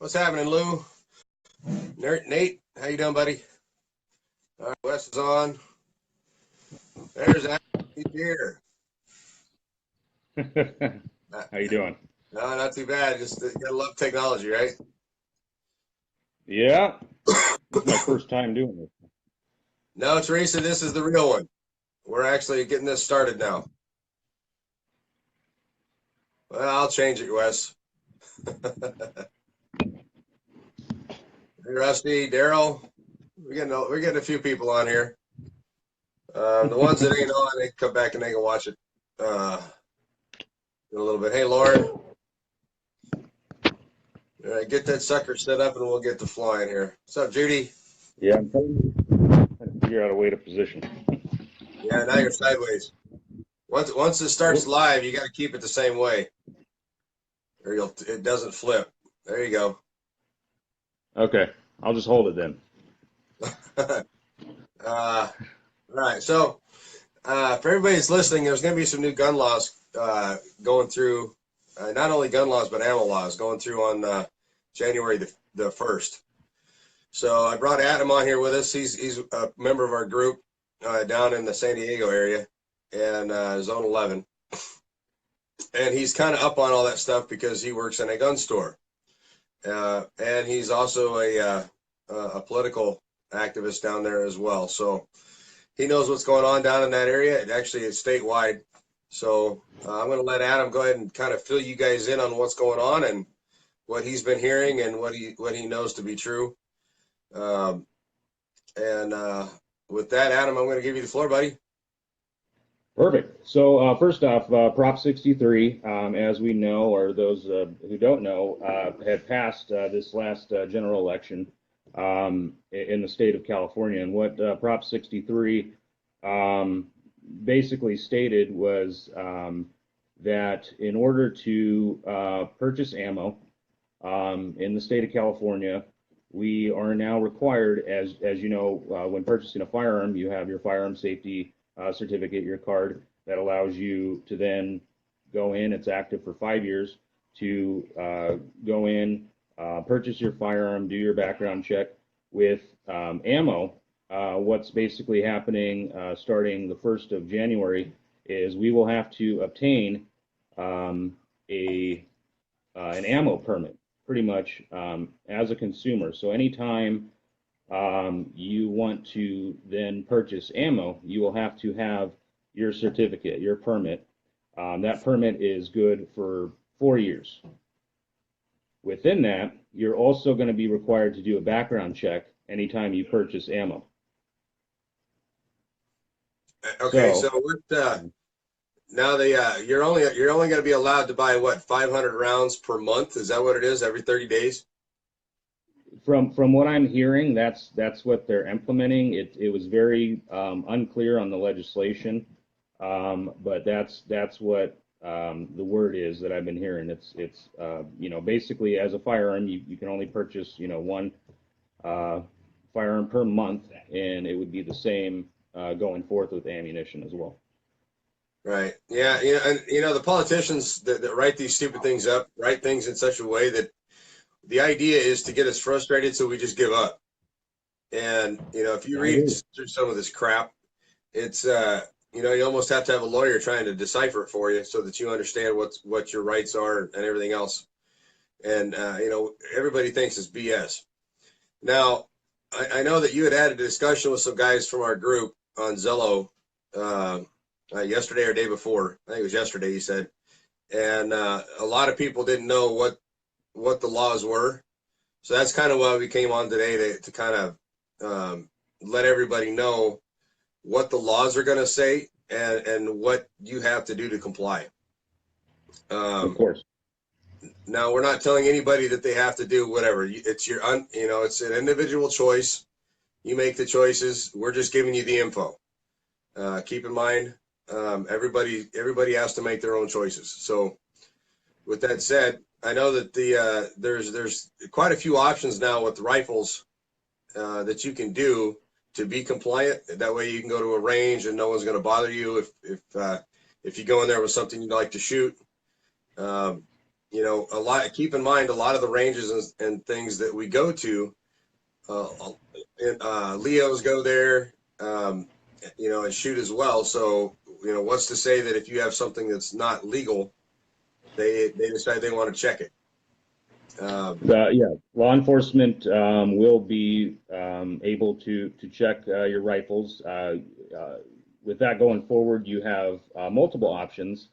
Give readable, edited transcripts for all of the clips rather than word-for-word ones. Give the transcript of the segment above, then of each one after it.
What's happening, Lou? Nate, how you doing, buddy? All right, Wes is on. There's Adam. He's here. Uh, How you doing? No, not too bad. Just you gotta love technology, right? Yeah, this is my first time doing this. No, Teresa, this is the real one. We're actually getting this started now. Well, I'll change it, Wes. Hey, Rusty, Daryl, we're getting a few people on here. The ones that ain't on, they can come back and they can watch it in a little bit. Hey, Lauren, all right, get that sucker set up and we'll get to flying here. What's up, Judy? Yeah, I'm trying to figure out a way to position. Yeah, now you're sideways. Once it starts Whoops. live, you got to keep it the same way, or it doesn't flip. There you go. Okay, I'll just hold it then. All right. So for everybody that's listening, there's going to be some new gun laws going through. Not only gun laws, but ammo laws going through on January the 1st. So I brought Adam on here with us. He's a member of our group down in the San Diego area and Zone 11. And he's kind of up on all that stuff because he works in a gun store. And he's also a political activist down there as well. So he knows what's going on down in that area. It actually is statewide. So I'm going to let Adam go ahead and kind of fill you guys in on what's going on and what he's been hearing and what he knows to be true. Um, and with that, Adam, I'm going to give you the floor, buddy. Perfect. So first off, Prop 63, as we know, or those who don't know, had passed this last general election in the state of California. And what Prop 63 basically stated was that in order to purchase ammo in the state of California, we are now required, as you know, when purchasing a firearm, you have your firearm safety certificate, your card that allows you to then go in. It's active for 5 years to go in, purchase your firearm, do your background check. With ammo, what's basically happening starting the 1st of January is we will have to obtain an ammo permit, pretty much as a consumer. So anytime you want to then purchase ammo, you will have to have your certificate, your permit. That permit is good for 4 years. Within that, you're also going to be required to do a background check anytime you purchase ammo. Okay, so what? Now you're only going to be allowed to buy what, 500 rounds per month? Is that what it is? Every 30 days? From what I'm hearing, that's what they're implementing. It was very unclear on the legislation, but that's what the word is that I've been hearing. It's basically as a firearm, you can only purchase one firearm per month, and it would be the same going forth with ammunition as well. Right. Yeah. And the politicians that write these stupid things up write things in such a way that the idea is to get us frustrated so we just give up. And if you read through some of this crap, it's you almost have to have a lawyer trying to decipher it for you so that you understand what your rights are and everything else. And everybody thinks it's BS. Now, I know that you had a discussion with some guys from our group on Zello yesterday or day before. I think it was yesterday, you said. And a lot of people didn't know what the laws were. So that's kind of why we came on today to kind of let everybody know what the laws are going to say and what you have to do to comply. Of course. Now, we're not telling anybody that they have to do whatever. It's it's an individual choice. You make the choices. We're just giving you the info. Keep in mind, everybody has to make their own choices. So with that said, I know that there's quite a few options now with the rifles that you can do to be compliant. That way you can go to a range and no one's going to bother you if you go in there with something you'd like to shoot. keep in mind a lot of the ranges and things that we go to, Leos go there, and shoot as well. So, what's to say that if you have something that's not legal, they decide they want to check it. Yeah, law enforcement will be able to check your rifles. With that going forward, you have multiple options.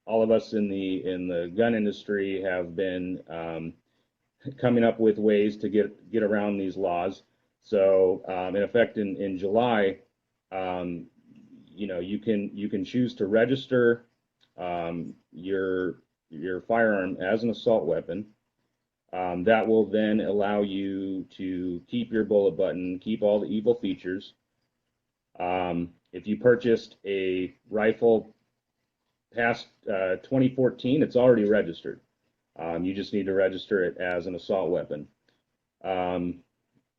All of us in the gun industry have been coming up with ways to get around these laws. So, in effect, in July, you can choose to register your firearm as an assault weapon. That will then allow you to keep your bullet button, keep all the evil features. If you purchased a rifle past 2014, it's already registered. You just need to register it as an assault weapon.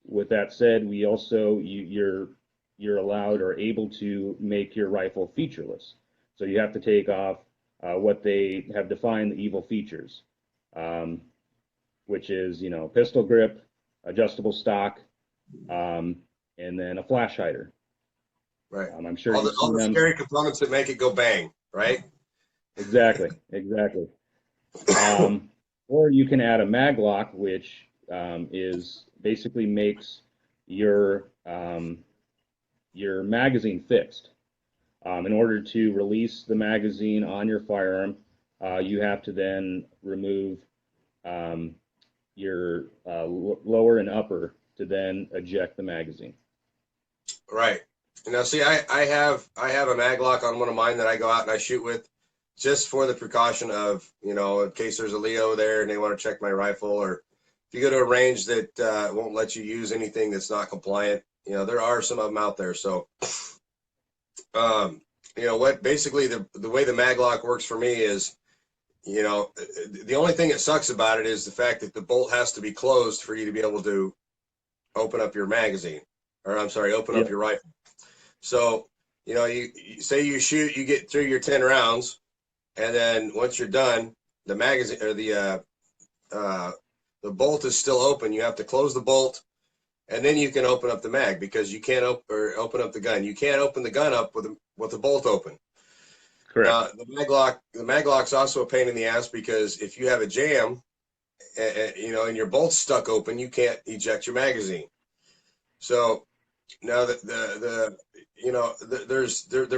With that said, we also you're allowed or able to make your rifle featureless. So you have to take off what they have defined the evil features, which is pistol grip, adjustable stock, and then a flash hider. Right. I'm sure all the scary components that make it go bang, right? Exactly. Or you can add a mag lock, which is basically makes your magazine fixed. In order to release the magazine on your firearm, you have to then remove your lower and upper to then eject the magazine. Right. Now, see, I have a mag lock on one of mine that I go out and I shoot with, just for the precaution of, in case there's a Leo there and they want to check my rifle, or if you go to a range that won't let you use anything that's not compliant. There are some of them out there. So, basically the way the mag lock works for me is, the only thing that sucks about it is the fact that the bolt has to be closed for you to be able to open up your magazine, or I'm sorry, open up your rifle. So, you say you shoot, you get through your 10 rounds, and then once you're done, the magazine or the bolt is still open. You have to close the bolt, and then you can open up the mag, because you can't open up the gun. You can't open the gun up with the bolt open. Correct. The mag lock's also a pain in the ass, because if you have a jam, and your bolt's stuck open, you can't eject your magazine. So now they're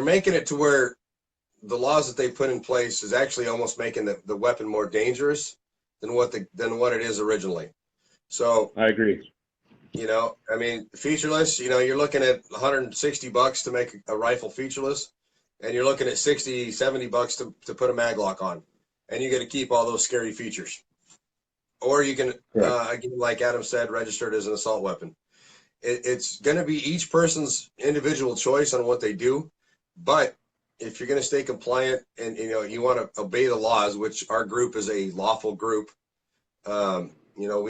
making it to where the laws that they put in place is actually almost making the weapon more dangerous than what it is originally. So I agree. Featureless, you're looking at $160 to make a rifle featureless, and you're looking at $60-$70 to put a mag lock on, and you get to keep all those scary features. Or you can, again, like Adam said, register it as an assault weapon. It's going to be each person's individual choice on what they do, but if you're going to stay compliant and you want to obey the laws, which our group is a lawful group, we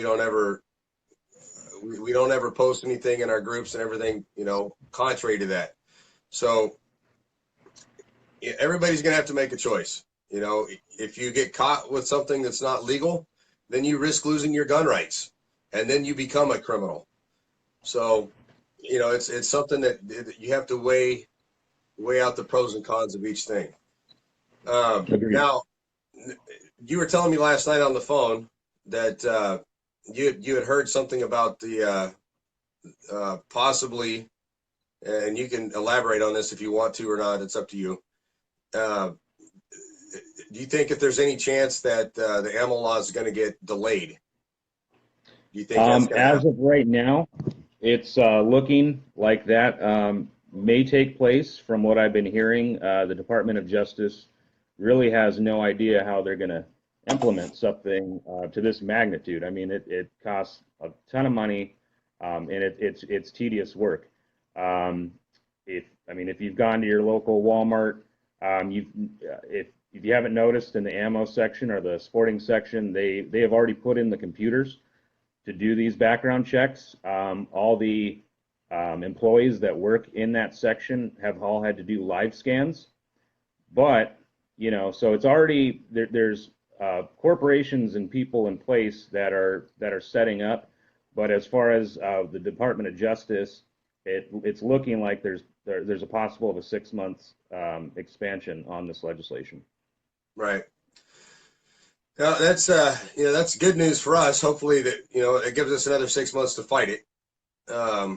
don't ever post anything in our groups and everything contrary to that. So everybody's going to have to make a choice. If you get caught with something that's not legal, then you risk losing your gun rights, and then you become a criminal. So, it's something that you have to weigh out the pros and cons of each thing. Now, you were telling me last night on the phone that you had heard something about the possibly, and you can elaborate on this if you want to or not. It's up to you. Do you think if there's any chance that the ammo law is going to get delayed? Do you think that's going to happen? As of right now, it's looking like that may take place. From what I've been hearing, the Department of Justice really has no idea how they're going to implement something to this magnitude. I mean, it costs a ton of money, and it's tedious work. If you've gone to your local Walmart, if you haven't noticed, in the ammo section or the sporting section, they have already put in the computers to do these background checks. All the employees that work in that section have all had to do live scans, but you know, so it's already there's corporations and people in place that are setting up, but as far as the Department of Justice, it's looking like there's a possible of a 6 months expansion on this legislation. Right. Now, that's that's good news for us. Hopefully that it gives us another 6 months to fight it. That's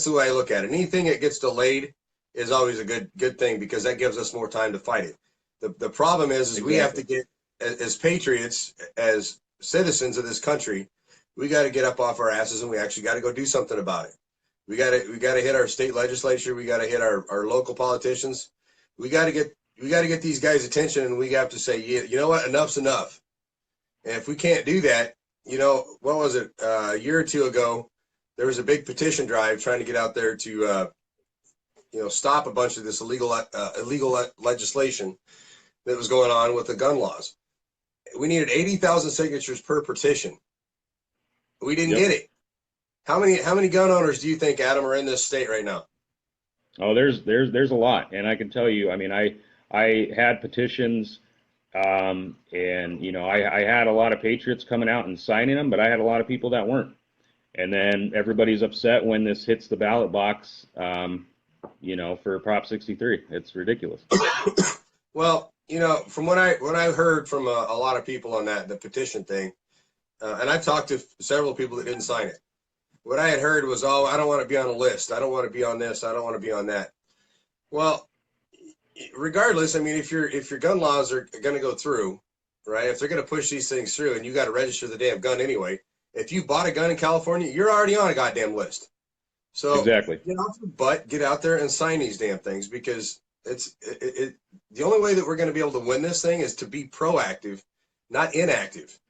the way I look at it. Anything that gets delayed is always a good thing because that gives us more time to fight it. The problem is Exactly. we have to get, as patriots, as citizens of this country, we got to get up off our asses and we actually got to go do something about it. We got to hit our state legislature. We got to hit our local politicians. We got to get these guys' attention, and we have to say, yeah, you know what, enough's enough. And if we can't do that, what was it, a year or two ago, there was a big petition drive trying to get out there to, stop a bunch of this illegal legislation that was going on with the gun laws. We needed 80,000 signatures per petition. We didn't get it. How many gun owners do you think, Adam, are in this state right now? Oh, there's a lot, and I can tell you. I mean, I had petitions, and I had a lot of patriots coming out and signing them, but I had a lot of people that weren't. And then everybody's upset when this hits the ballot box, for Prop 63. It's ridiculous. Well, from what I heard from a lot of people on the petition thing, and I talked to several people that didn't sign it. What I had heard was, oh, I don't want to be on a list. I don't want to be on this. I don't want to be on that. Well, regardless, I mean, if your gun laws are going to go through, right? If they're going to push these things through, and you got to register the damn gun anyway. If you bought a gun in California, you're already on a goddamn list. So exactly. Get off your butt, get out there and sign these damn things because the only way that we're going to be able to win this thing is to be proactive, not inactive.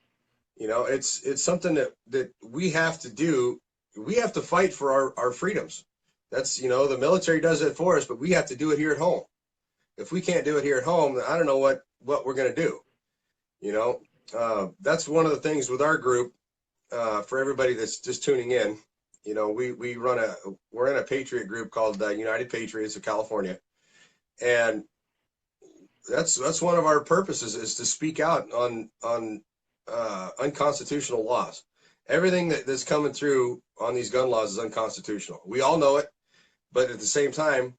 It's something that we have to do. We have to fight for our freedoms. That's, the military does it for us, but we have to do it here at home. If we can't do it here at home, then I don't know what we're going to do. That's one of the things with our group, for everybody that's just tuning in. We're in a patriot group called United Patriots of California. And that's one of our purposes is to speak out on unconstitutional laws. Everything that's coming through on these gun laws is unconstitutional. We all know it, but at the same time,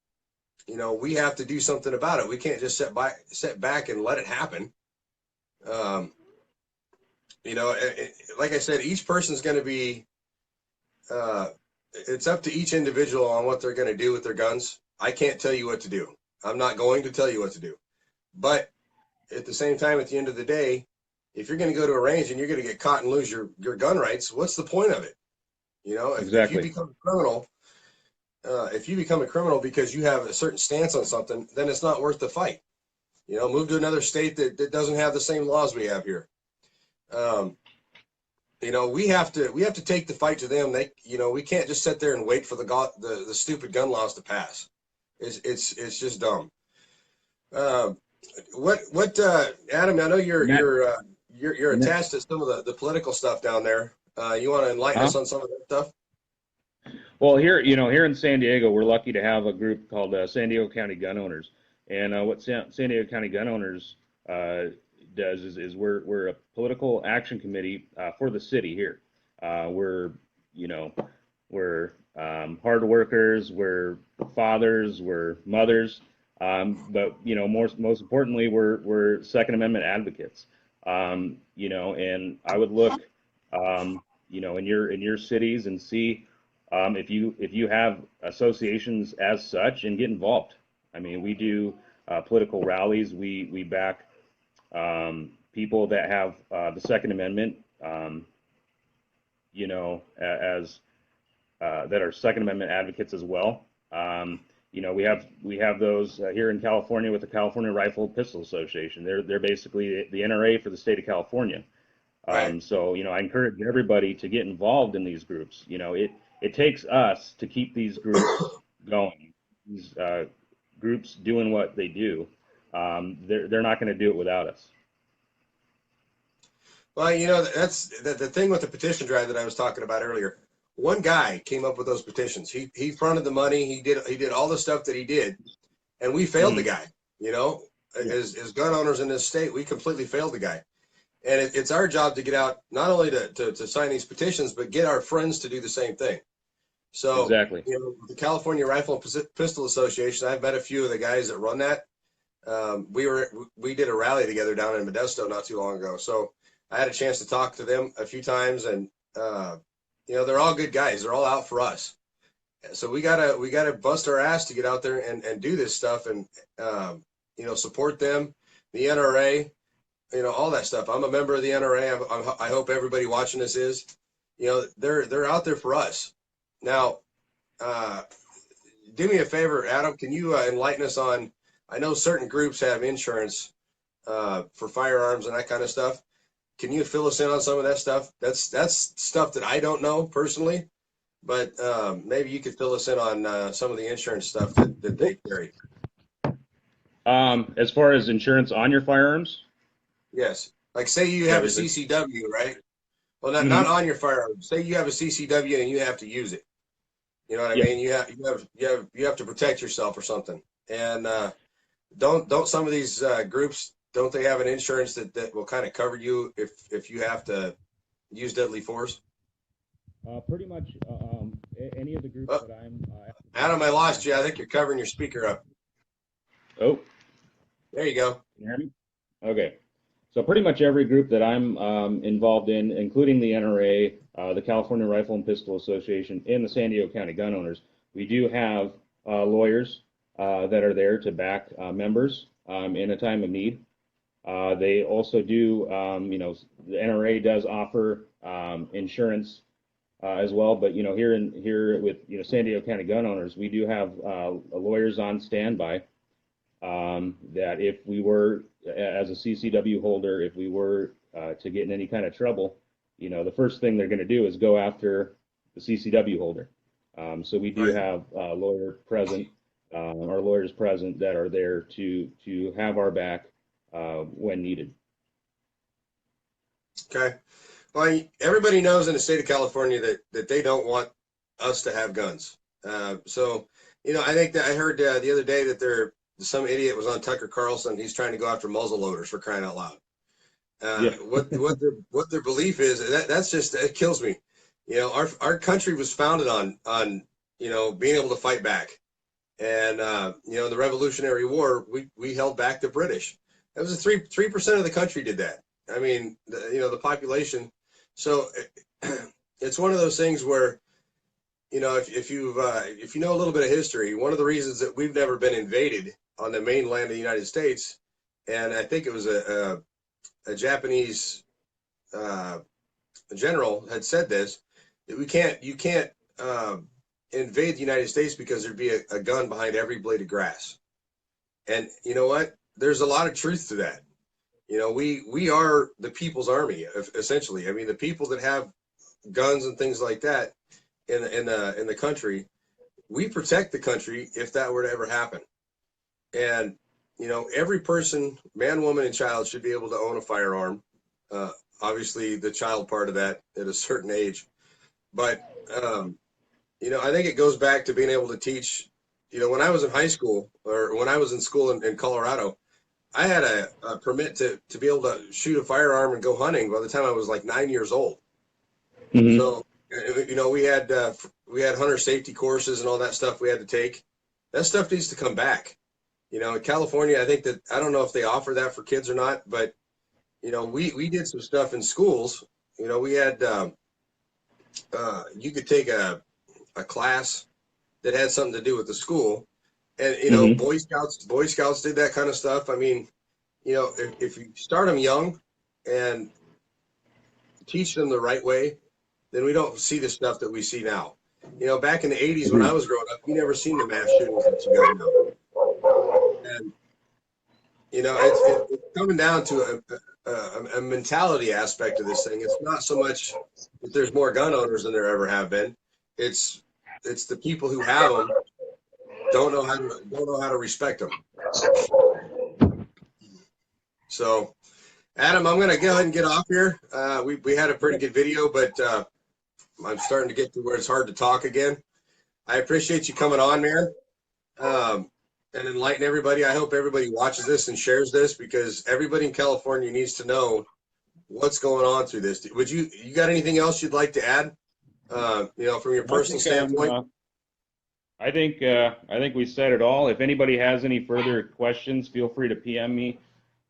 we have to do something about it. We can't just sit back and let it happen. Like I said, each person's going to be. It's up to each individual on what they're going to do with their guns. I can't tell you what to do. I'm not going to tell you what to do. But at the same time, at the end of the day, if you're going to go to a range and you're going to get caught and lose your gun rights, what's the point of it? Exactly. If you become a criminal, because you have a certain stance on something, then it's not worth the fight. Move to another state that doesn't have the same laws we have here. We have to take the fight to them. We can't just sit there and wait for the stupid gun laws to pass. It's just dumb. Adam, I know you're attached to some of the political stuff down there. You want to enlighten us on some of that stuff? Well, here in San Diego, we're lucky to have a group called San Diego County Gun Owners. And what San Diego County Gun Owners does is we're a political action committee for the city here. We're hard workers, we're fathers, we're mothers, but most importantly, we're Second Amendment advocates. And I would look, in your cities and see if you have associations as such and get involved. I mean, we do political rallies. We back people that have the Second Amendment, as that are Second Amendment advocates as well. We have those here in California with the California Rifle Pistol Association. They're basically the NRA for the state of California. Right. So I encourage everybody to get involved in these groups. It takes us to keep these groups going. These groups doing what they do. They're not going to do it without us. Well, that's the thing with the petition drive that I was talking about earlier. One guy came up with those petitions. He fronted the money. He did all the stuff that he did, and we failed the guy. Yeah. as gun owners in this state, we completely failed the guy. And it's our job to get out, not only to sign these petitions, but get our friends to do the same thing. So, Exactly. the California Rifle and Pistol Association, I've met a few of the guys that run that. We did a rally together down in Modesto not too long ago. So I had a chance to talk to them a few times, and they're all good guys. They're all out for us. So we gotta bust our ass to get out there and do this stuff, and support them, the NRA, all that stuff. I'm a member of the NRA. I hope everybody watching this is. They're out there for us. Now, do me a favor, Adam. Can you enlighten us on? I know certain groups have insurance for firearms and that kind of stuff. Can you fill us in on some of that stuff? That's stuff that I don't know personally, but maybe you could fill us in on some of the insurance stuff that they carry. As far as insurance on your firearms? Yes. Like, say you have a CCW, right? Well, not on your firearm. Say you have a CCW and you have to use it. You know what I mean? You have to protect yourself or something. And don't some of these groups, don't they have an insurance that will kind of cover you if you have to use deadly force? Pretty much any of the groups that I'm. Adam, I lost you. I think you're covering your speaker up. Oh, there you go. Can you hear me? Okay. So pretty much every group that I'm involved in, including the NRA, the California Rifle and Pistol Association, and the San Diego County Gun Owners, we do have lawyers that are there to back members in a time of need. They also do, the NRA does offer insurance as well, but here with San Diego County Gun Owners, we do have lawyers on standby that if we were, as a CCW holder, if we were to get in any kind of trouble, the first thing they're going to do is go after the CCW holder. So we do have a lawyer present, our lawyers present that are there to have our back when needed. Okay. Well, everybody knows in the state of California that they don't want us to have guns. So, I think that I heard the other day that some idiot was on Tucker Carlson. He's trying to go after muzzle loaders, for crying out loud. What their belief is, that's just, it kills me. Our country was founded on being able to fight back. And the Revolutionary War, we held back the British. That was 3% of the country did that. I mean, the population. So it's one of those things where, if you know a little bit of history, one of the reasons that we've never been invaded on the mainland of the United States, and I think it was a Japanese general had said this, that you can't invade the United States because there'd be a gun behind every blade of grass. And you know what? There's a lot of truth to that. We are the people's army, essentially. I mean, the people that have guns and things like that in the country, we protect the country if that were to ever happen. And every person, man, woman, and child should be able to own a firearm. Obviously, the child part of that at a certain age. But I think it goes back to being able to teach. When I was in high school, or when I was in school in Colorado, I had a permit to be able to shoot a firearm and go hunting by the time I was like 9 years old. Mm-hmm. So, we had hunter safety courses and all that stuff we had to take. That stuff needs to come back. In California, I don't know if they offer that for kids or not, but, we did some stuff in schools. We had, you could take a class that had something to do with the school. And, mm-hmm. Boy Scouts did that kind of stuff. I mean, if you start them young and teach them the right way, then we don't see the stuff that we see now. Back in the 80s, mm-hmm. when I was growing up, you never seen the mass shootings that you got now. And, it's coming down to a mentality aspect of this thing. It's not so much that there's more gun owners than there ever have been. It's the people who have them don't know how to respect them. So, Adam, I'm going to go ahead and get off here. We had a pretty good video, but I'm starting to get to where it's hard to talk again. I appreciate you coming on, man. and enlighten everybody. I hope everybody watches this and shares this, because everybody in California needs to know what's going on through this. Would you got anything else you'd like to add? From your personal standpoint? I think we said it all. If anybody has any further questions, feel free to PM me.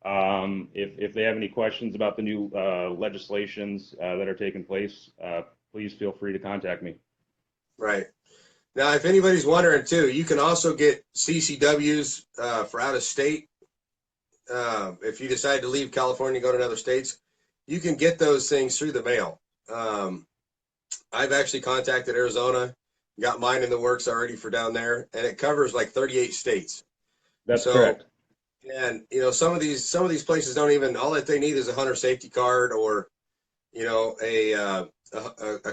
If they have any questions about the new legislations that are taking place, please feel free to contact me. Right. Now, if anybody's wondering too, you can also get CCWs for out of state. If you decide to leave California, go to other states, you can get those things through the mail. I've actually contacted Arizona, got mine in the works already for down there, and it covers like 38 states. That's correct. And some of these places don't even, all that they need is a hunter safety card, or a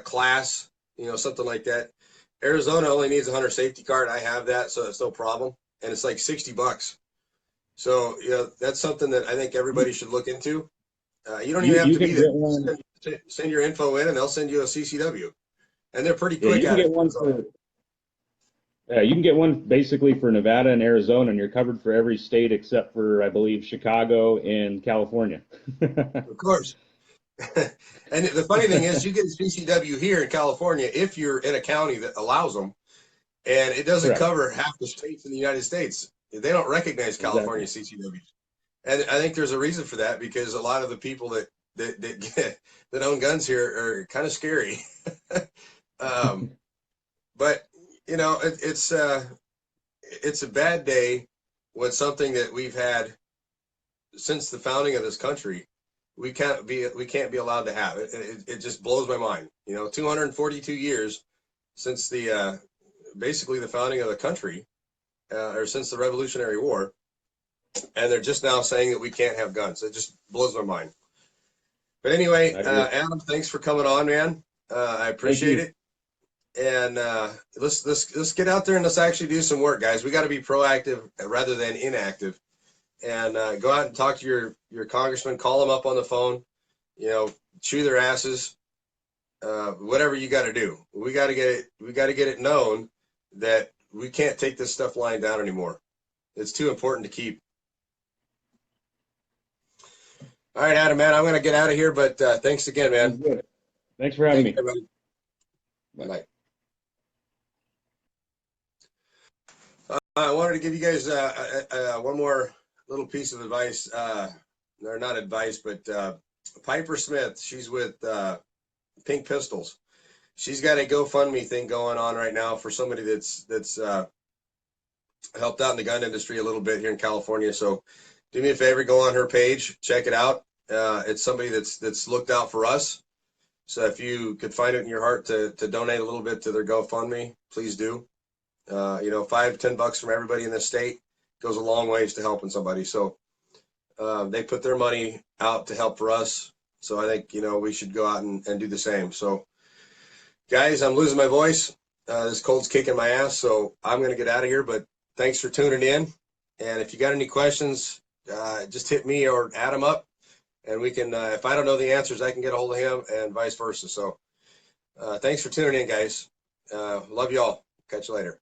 class, something like that. Arizona only needs a hunter safety card. I have that, so it's no problem, and it's like $60. So that's something that I think everybody should look into. You don't even have to be there. Send your info in, and they'll send you a CCW, and they're pretty quick at it. You can get one basically for Nevada and Arizona, and you're covered for every state except for, I believe, Chicago and California. Of course. And the funny thing is, you get a CCW here in California if you're in a county that allows them, and it doesn't cover half the states in the United States. They don't recognize California CCWs, and I think there's a reason for that, because a lot of the people that own guns here are kind of scary. But it's a bad day when something that we've had since the founding of this country, we can't be allowed to have it. It just blows my mind. 242 years since the basically the founding of the country, or since the Revolutionary War, and they're just now saying that we can't have guns. It just blows my mind. But anyway, Adam, thanks for coming on, man. I appreciate it. And let's get out there and let's actually do some work, guys. We got to be proactive rather than inactive, and go out and talk to your congressman. Call them up on the phone. Chew their asses. Whatever you got to do. We got to get it known that we can't take this stuff lying down anymore. It's too important to keep. All right, Adam, man, I'm going to get out of here, but thanks again, man. Thanks for having me. Bye-bye. I wanted to give you guys one more little piece of advice, or not advice, but Piper Smith, she's with Pink Pistols. She's got a GoFundMe thing going on right now for somebody that's helped out in the gun industry a little bit here in California. So do me a favor, go on her page, check it out. It's somebody that's looked out for us. So if you could find it in your heart to donate a little bit to their GoFundMe, please do. $5-10 from everybody in the state goes a long ways to helping somebody. So they put their money out to help for us. So I think, we should go out and do the same. So guys, I'm losing my voice. This cold's kicking my ass. So I'm going to get out of here, but thanks for tuning in. And if you got any questions, just hit me or Adam up, and we can, if I don't know the answers, I can get a hold of him, and vice versa. So thanks for tuning in, guys. Love you all. Catch you later.